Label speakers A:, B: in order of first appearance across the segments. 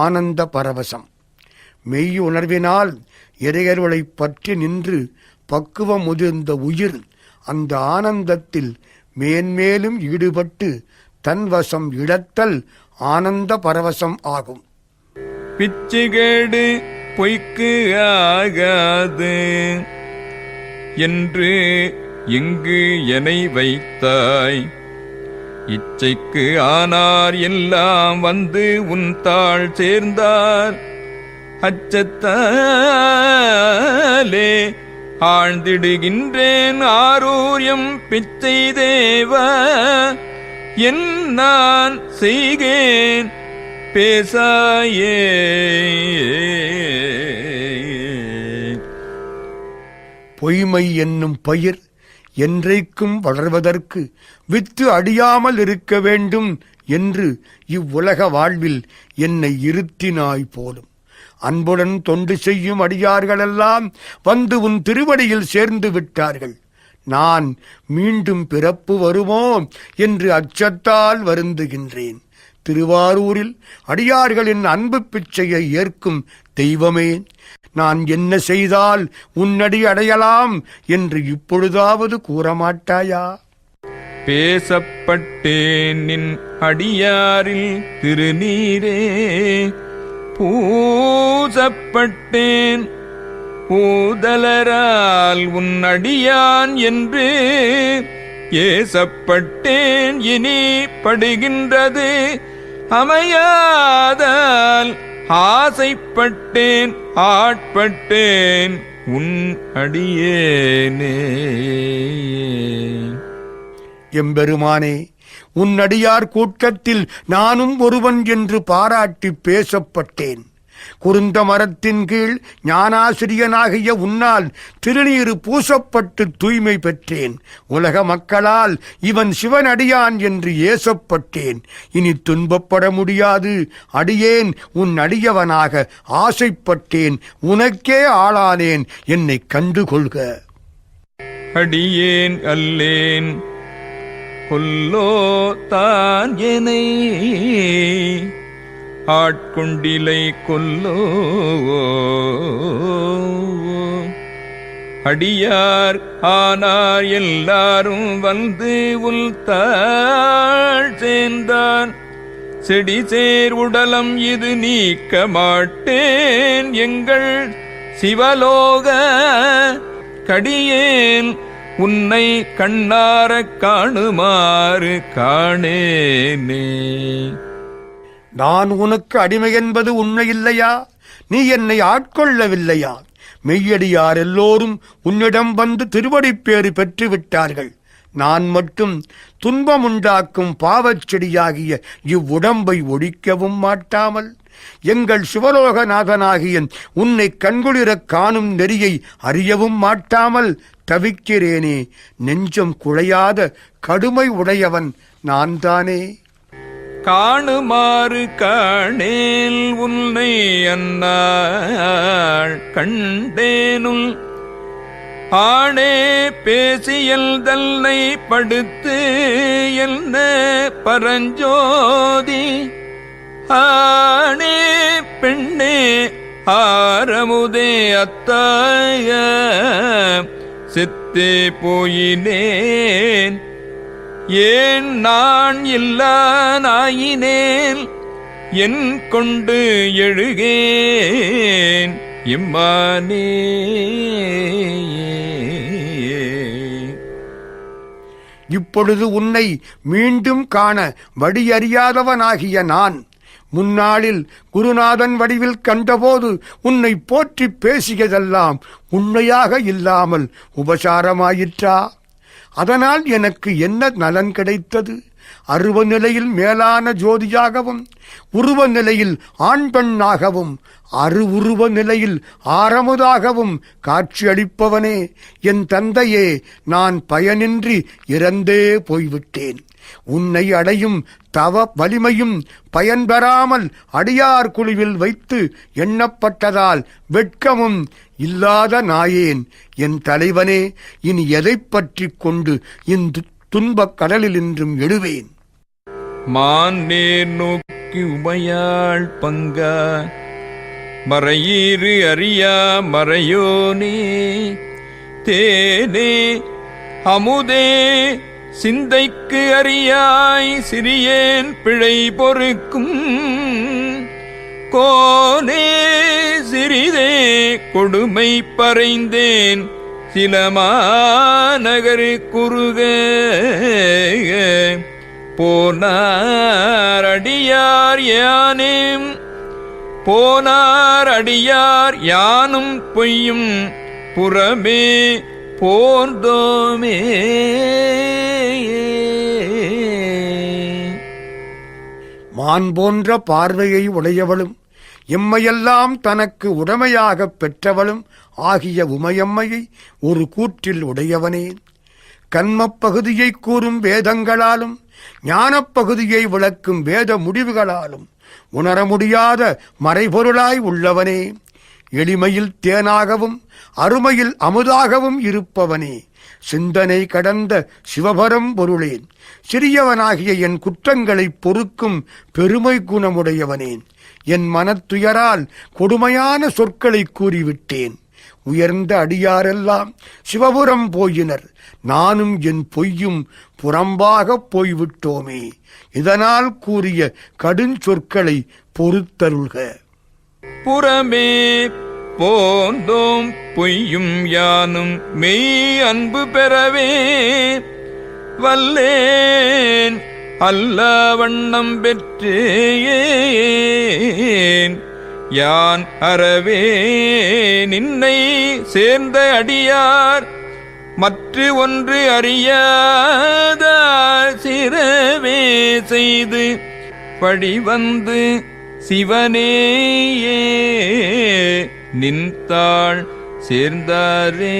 A: ஆனந்த பரவசம். மெய் உணர்வினால் இறையருளை பற்றி நின்று பக்குவம் முதிர்ந்த உயிர் அந்த ஆனந்தத்தில் மேன்மேலும் ஈடுபட்டு தன்வசம் இழத்தல் ஆனந்த பரவசம் ஆகும்.
B: பிச்சுகேடு பொய்க்கு ஆகாது என்று இங்கு எனை வைத்தாய். இச்சைக்கு ஆனார் எல்லாம் வந்து உன் தாள் சேர்ந்தார். அச்சத்தாலே ஆழ்ந்திடுகின்றேன் ஆரூரியம் பிச்சை தேவ. என் நான் செய்கேன் பேசாயே.
A: பொய்மை என்னும் பயிர் என்றைக்கும் வளர்வதற்கு வித்து அடியாமல் இருக்க வேண்டும் என்று இவ்வுலக வாழ்வில் என்னை இருத்தினாய் போலும். அன்புடன் தொண்டு செய்யும் அடியார்களெல்லாம் வந்து உன் திருவடியில் சேர்ந்து விட்டார்கள். நான் மீண்டும் பிறப்பு வருமோ என்று அச்சத்தால் வருந்துகின்றேன். திருவாரூரில் அடியார்களின் அன்பு பிச்சையை ஏற்கும் தெய்வமே, நான் என்ன செய்தால் உன்னடி அடையலாம் என்று இப்பொழுதாவது கூறமாட்டாயா?
B: பேசப்பட்டேன் நின் அடியாரில் திருநீரே, பூசப்பட்டேன் பூதலரால் உன் அடியான் என்று ஏசப்பட்டேன். இனி படுகின்றது அமையாதால் ஆசைப்பட்டேன் ஆட்பட்டேன் உன் அடியேனே.
A: எம்பெருமானே, உன் அடியார் கூட்டத்தில் நானும் ஒருவன் என்று பாராட்டி பேசப்பட்டேன். குருந்த மரத்தின் கீழ் ஞானாசிரியனாகிய உன்னால் திருநீறு பூசப்பட்டு தூய்மை பெற்றேன். உலக மக்களால் இவன் சிவனடியான் என்று ஏசப்பட்டேன். இனி துன்பப்பட முடியாது. அடியேன் உன் அடியவனாக ஆசைப்பட்டேன். உனக்கே ஆளானேன். என்னை கண்டுகொள்க.
B: அடியேன் அல்லேன் கொல்லோ தான் எனை ஆட்கொண்டிலை கொல்லோ. அடியார் ஆனார் எல்லாரும் வந்து உள் தாழ் சேர்ந்தான். செடி சேர் உடலம் இது நீக்க மாட்டேன். எங்கள் சிவலோக கடியேன் உன்னை கண்ணாரக் காணுமாறு காணேனே.
A: நான் உனக்கு அடிமை என்பது உண்மை இல்லையா? நீ என்னை ஆட்கொள்ளவில்லையா? மெய்யடியார் எல்லோரும் உன்னிடம் வந்து திருவடிப்பேறு பெற்றுவிட்டார்கள். நான் மட்டும் துன்பமுண்டாக்கும் பாவச் செடியாகிய இவ்வுடம்பை ஒழிக்கவும் மாட்டாமல் எங்கள் சிவலோகநாதனாகிய உன்னை கண்குளிரக் காணும் நெறியை அறியவும் மாட்டாமல் தவிக்கிறேனே. நெஞ்சம் குழையாத கடுமை உடையவன் நான் தானே.
B: காணுமாறு காணேல் உன்னை அன்னாள் கண்டேனுள் ஆணே பேசியல் தல்லை படுத்து என்ன பரஞ்சோதி. ஆணே பெண்ணே ஆரமுதே அத்தாய செத்தே போயினேன். ஏன் நான் இல்லானாயினேன் என் கொண்டு எழுகேன் இம்மானே.
A: இப்பொழுது உன்னை மீண்டும் காண வழியறியாதவனாகிய நான் முன்னாளில் குருநாதன் வடிவில் கண்டபோது உன்னை போற்றி பேசியதெல்லாம் உண்மையாக இல்லாமல் உபசாரமாயிற்றா? அதனால் எனக்கு என்ன நலன் கிடைத்தது? அருவ நிலையில் மேலான ஜோதியாகவும் உருவ நிலையில் ஆண் பெண்ணாகவும் அருவுருவ நிலையில் ஆரமுதாகவும் காட்சியளிப்பவனே, என் தந்தையே, நான் பயனின்றி இறந்தே போய்விட்டேன். உன்னை அடையும் தவ வலிமையும் பயன்பெறாமல் அடியார் குழுவில் வைத்து எண்ணப்பட்டதால் வெட்கமும் இல்லாத நாயேன். என் தலைவனே, இனி எதை பற்றி கொண்டு இந்த துன்பக் கடலில் இன்றும் எழுவேன்?
B: மான் நேர் நோக்க அடியேற்கு உமையாள் பங்கா மறையீறு அறியா மறையோனே தேனே அமுதே சிந்தைக்கு அறியாய் சிறியேன் பிழை பொறுக்கும் கோனே சிறிதே கொடுமை பறைந்தேன் சிலமாநகரு குறுக போனார் அடியார் யானேம் போனார் அடியார் யானும் பொய்யும் புறமே போந்தோமே.
A: மான் போன்ற பார்வையை உடையவளும் எம்மையெல்லாம் தனக்கு உடமையாகப் பெற்றவளும் ஆகிய உமையம்மையை ஒரு கூற்றில் உடையவனே, கன்மப் பகுதியை கூறும் வேதங்களாலும் ஞானப் பகுதியை விளக்கும் வேத முடிவுகளாலும் உணர முடியாத மறைபொருளாய் உள்ளவனே, எளிமையில் தேனாகவும் அருமையில் அமுதாகவும் இருப்பவனே, சிந்தனை கடந்த சிவபரம் பொருளேன், சிறியவனாகிய என் குற்றங்களைப் பொறுக்கும் பெருமை குணமுடையவனே, என் மனத்துயரால் கொடுமையான சொற்களை கூறிவிட்டேன். உயர்ந்த அடியாரெல்லாம் சிவபுரம் போயினர், நானும் என் பொய்யும் புறம்பாகப் போய்விட்டோமே. இதனால் கூறிய கடுஞ்சொற்களை பொறுத்தருள்க.
B: புறமே போந்தோம் பொய்யும் யானும் மெய் அன்பு பெறவே வல்லேன் அல்ல வண்ணம் பெற்றேன் யான் அறவே நின்னை சேர்ந்த அடியார் மற்ற ஒன்று அறியாத சிறவே செய்து படிவந்து சிவனேயே நின்றாள் சேர்ந்தாரே.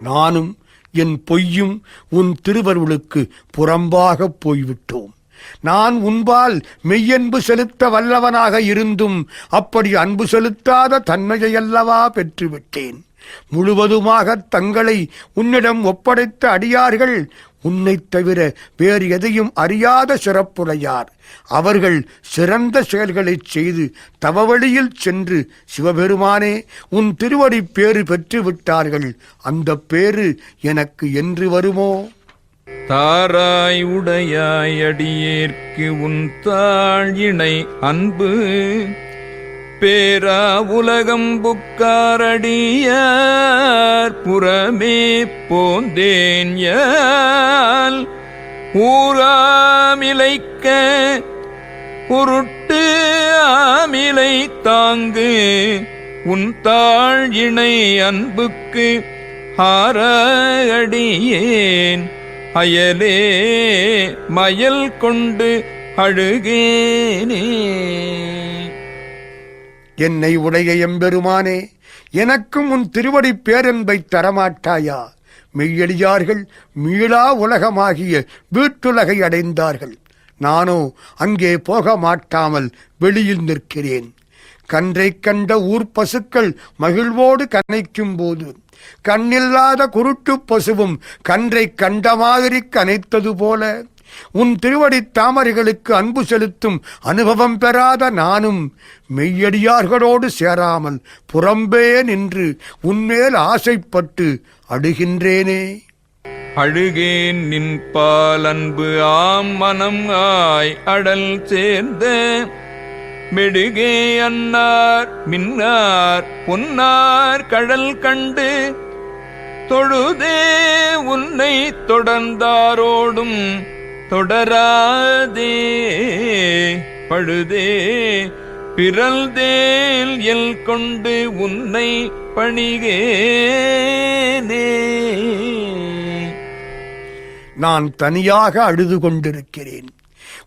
A: நானும் என் பொய்யும் உன் திருவருளுக்கு புறம்பாகப் போய்விட்டோம். நான் உன்பால் மெய்யன்பு செலுத்த வல்லவனாக இருந்தும் அப்படி அன்பு செலுத்தாத தன்மையையல்லவா பெற்றுவிட்டேன். முழுவதுமாக தங்களை உன்னிடம் ஒப்படைத்த அடியார்கள் உன்னைத் தவிர வேறு எதையும் அறியாத சிறப்புடையார். அவர்கள் சிறந்த செயல்களைச் செய்து தவவழியில் சென்று சிவபெருமானே உன் திருவடி பேறு பெற்றுவிட்டார்கள். அந்த பேறு எனக்கு என்று வருமோ?
B: தாராய் உடையாய் அடியேற்கு உன் தாழ் இணை அன்பு பேரா உலகம் புக்காரடியார் புறமே போந்தேன் யால் ஊராமிலைக்க உருட்டு ஆமிலை தாங்கு உன் தாழ் இணை அன்புக்கு ஆராடியேன் அயலே மயல் கொண்டு அழுகேனே.
A: என்னை உடைய எம்பெருமானே, எனக்கும் உன் திருவடி பேரன்பை தரமாட்டாயா? மெய்யடியார்கள் மீளா உலகமாகிய வீட்டுலகை அடைந்தார்கள். நானோ அங்கே போக மாட்டாமல் வெளியில் நிற்கிறேன். கன்றை கண்ட ஊர் பசுக்கள் மகிழ்வோடு கனைக்கும் போது கண்ணில்லாத குருட்டு பசுவும் கன்றை கண்ட மாதிரி கனைத்தது போல உன் திருவடி தாமரைகளுக்கு அன்பு செலுத்தும் அனுபவம் பெறாத நானும் மெய்யடியார்களோடு சேராமல் புறம்பே நின்று உன்மேல் ஆசைப்பட்டு அழுகின்றேனே.
B: அழுகேன் நின்பால் அன்பு ஆம் மனம் ஆய் அடல் சேர்ந்த மெடுகே அன்னார் மின்னார் பொன்னார் கடல் கண்டு தொழுதே உன்னை தொடர்ந்தாரோடும் தொடராதே பழுதே பிறல்தேல் எல் கொண்டு உன்னை பணிகேனே.
A: நான் தனியாக அழுது கொண்டிருக்கிறேன்.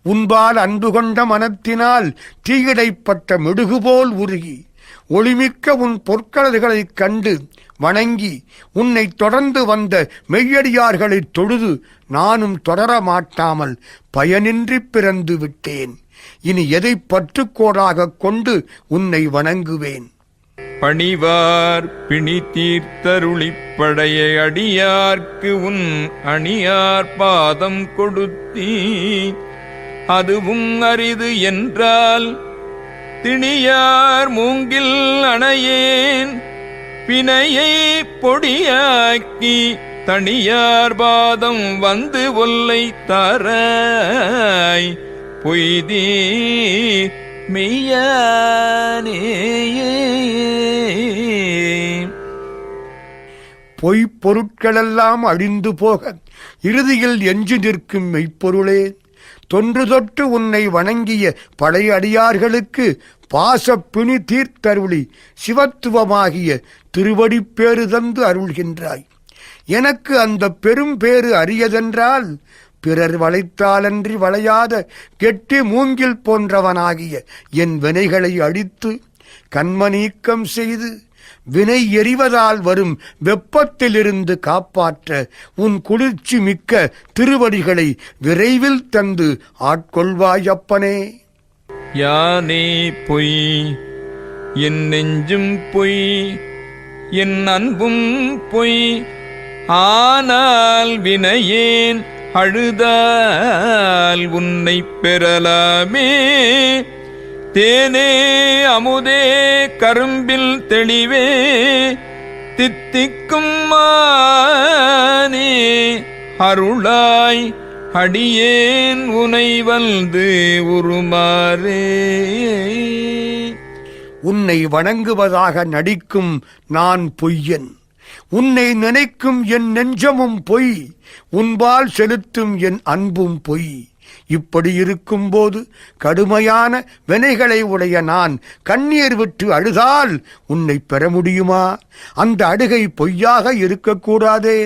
A: உன்பால் அன்பு கொண்ட மனத்தினால் தீயிடைப்பட்ட மெழுகுபோல் உருகி ஒளிமிக்க உன் பொற்கழல்களைக் கண்டு வணங்கி உன்னை தொடர்ந்து வந்த மெய்யடியார்களைத் தொழுது நானும் தொடர மாட்டாமல் பயனின்றி பிறந்து விட்டேன். இனி எதை பற்றுக்கோடாகக் கொண்டு உன்னை வணங்குவேன்?
B: பணிவார் பிணி தீர்த்தருளிப்படைய அடியார்க்கு உன் அணியார் பாதம் கொடுத்தீ அதுவும் அரிது என்றால் திணியார் மூங்கில் அணையேன் பிணையை பொடியாக்கி தனியார் பாதம் வந்து ஒல்லை தாராய் பொய்தீ மெய்யானே.
A: பொய்ப்பொருட்களெல்லாம் அழிந்து போக இறுதியில் எஞ்சி நிற்கும் மெய்ப்பொருளே, தொன்று தொட்டு உன்னை வணங்கிய பழைய அடியார்களுக்கு பாசப்பிணி தீர்த்தருளி சிவத்துவமாகிய திருவடிப்பேறு தந்து அருள்கின்றாய். எனக்கு அந்த பெரும் பேறு அரியதென்றால் பிறர் வளைத்தாலன்றி வளையாத கெட்டி மூங்கில் போன்றவனாகிய என் வினைகளை அழித்து கண்மநீக்கம் செய்து வினை எறிவதால் வரும் வெப்பத்திலிருந்து காப்பாற்ற உன் குளிர்ச்சி மிக்க திருவடிகளை விரைவில் தந்து ஆட்கொள்வாய் அப்பனே.
B: யானே பொய் என் நெஞ்சும் பொய் என் அன்பும் பொய் ஆனால் வினையேன் அழுதால் உன்னை பெறலாமே. தேனே அமுதே கரும்பில் தெளிவே தித்திக்கும் மானே அருளாய் அடியேன் உனை வந்து உருமாறே.
A: உன்னை வணங்குவதாக நடிக்கும் நான் பொய்யன், உன்னை நினைக்கும் என் நெஞ்சமும் பொய், உன்பால் செலுத்தும் என் அன்பும் பொய். இப்படி இருக்கும்போது கடுமையான வினைகளை உடைய நான் கண்ணீர் விட்டு அழுதால் உன்னை பெற முடியுமா? அந்த அழுகை பொய்யாக இருக்கக்கூடாதே.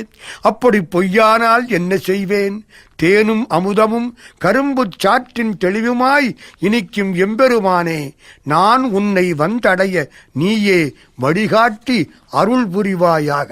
A: அப்படி பொய்யானால் என்ன செய்வேன்? தேனும் அமுதமும் கரும்புச் சாற்றின் தெளிவுமாய் இனிக்கும் எம்பெருமானே, நான் உன்னை வந்தடைய நீயே வழிகாட்டி அருள் புரிவாயாக.